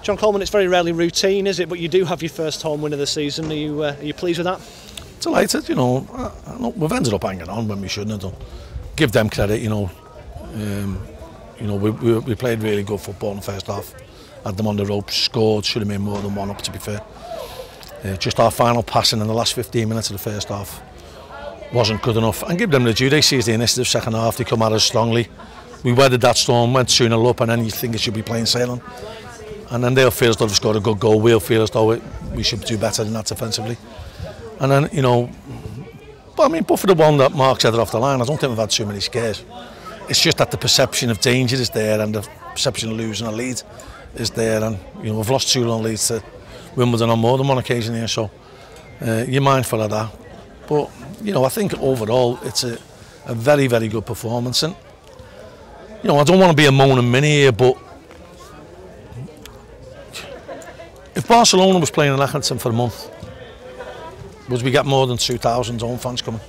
John Coleman, it's very rarely routine, is it? But you do have your first home win of the season. Are you pleased with that? Delighted, you know. We've ended up hanging on when we shouldn't have done. Give them credit, you know. We played really good football in the first half. Had them on the ropes, scored, should have made more than one up, to be fair. Just our final passing in the last 15 minutes of the first half wasn't good enough. And give them the due, they seized the initiative second half, they come at us strongly. We weathered that storm, went 2-0 up, and then you think it should be plain sailing. And then they'll feel as though they've scored a good goal, we'll feel as though we should do better than that defensively. And then, you know, but for the one that Mark's headed off the line, I don't think we've had too many scares. It's just that the perception of danger is there and the perception of losing a lead is there. And, you know, we've lost 2 long leads to Wimbledon on more than one occasion here, so you're mindful of that. But, you know, I think overall it's a very, very good performance. And, you know, I don't want to be a moaning mini here, but if Barcelona was playing in Accrington for a month, would we get more than 2,000 home fans coming?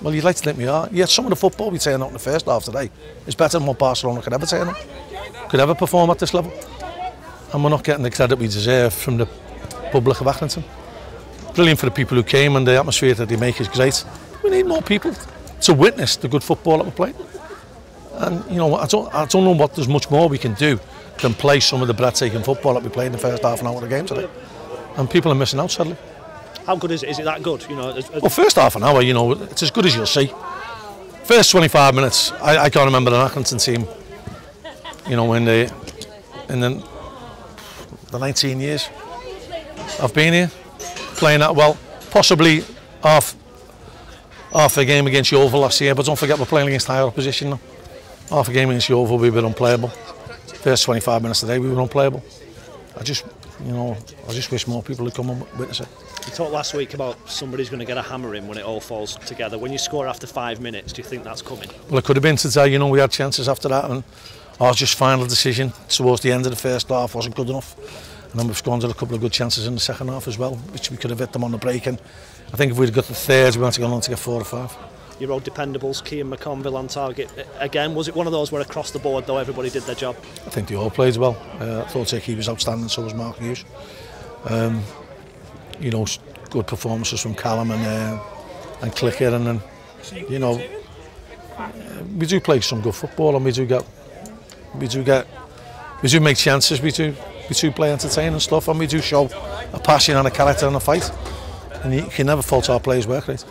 Well, you'd like to think we are. Yet some of the football we turn out in the first half today is better than what Barcelona could ever turn out, could ever perform at this level. And we're not getting the credit we deserve from the public of Accrington. Brilliant for the people who came, and the atmosphere that they make is great. We need more people to witness the good football that we're playing. And, you know, I don't know what there's much more we can do than play some of the breathtaking football that we played in the first half an hour of the game today. And people are missing out, sadly. How good is it? Is it that good? You know, well, first half an hour, you know, it's as good as you'll see. First 25 minutes, I can't remember an Accrington team, you know, in the 19 years I've been here, playing that well. Possibly half a game against Yeovil last year, but don't forget we're playing against higher opposition now. Half a game against Yeovil, we were unplayable. First 25 minutes today, we were unplayable. I just wish more people would come and witness it. You talked last week about somebody's going to get a hammer in when it all falls together. When you score after 5 minutes, do you think that's coming? Well, it could have been today. You know, we had chances after that, and our just final decision towards the end of the first half wasn't good enough. And then we've squandered a couple of good chances in the second half as well, which we could have hit them on the break. And I think if we'd got the third, we might have gone on to get 4 or 5. Your old dependables, Keane, McConville on target again. Was it one of those where across the board, though, everybody did their job? I think they all played well. I thought he was outstanding, so was Mark Hughes. You know, good performances from Callum and Clicker, and then, you know, we do play some good football, and we do make chances. We do play entertaining stuff, and we do show a passion and a character and a fight. And you can never fault our players' work rate.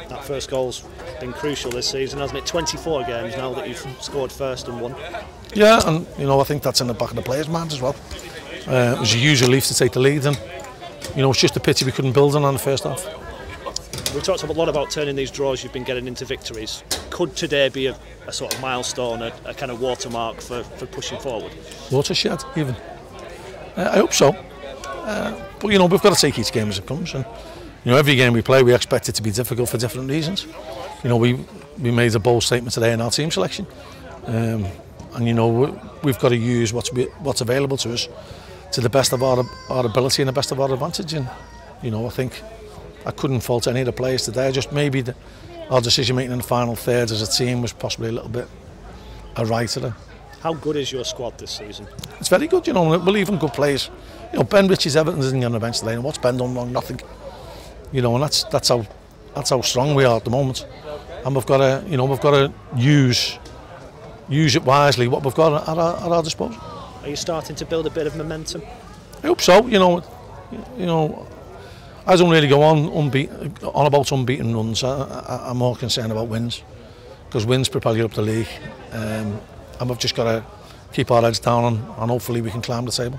That first goal's been crucial this season, hasn't it? 24 games now that you've scored first and won. Yeah, and you know, I think that's in the back of the players' minds as well. It was a huge relief to take the lead, and you know, it's just a pity we couldn't build on the first half. We talked a lot about turning these draws you've been getting into victories. Could today be a sort of milestone, a kind of watermark for pushing forward? Watershed, even. I hope so. But you know, we've got to take each game as it comes, and you know, every game we play, we expect it to be difficult for different reasons. You know, we made a bold statement today in our team selection, and you know, we've got to use what's available to us to the best of our ability and the best of our advantage. And you know, I think I couldn't fault any of the players today. Just maybe our decision making in the final third as a team was possibly a little bit awry today. How good is your squad this season? It's very good. You know, we're even good players. You know, Ben Ritchie's Everton isn't on the bench today, and what's Ben done wrong? Nothing. You know, and that's how strong we are at the moment. And we've got to use it wisely. What we've got at our disposal. Are you starting to build a bit of momentum? I hope so. You know, I don't really go on about unbeaten runs. I'm more concerned about wins, because wins propel you up the league, and we've just got to keep our heads down, and hopefully we can climb the table.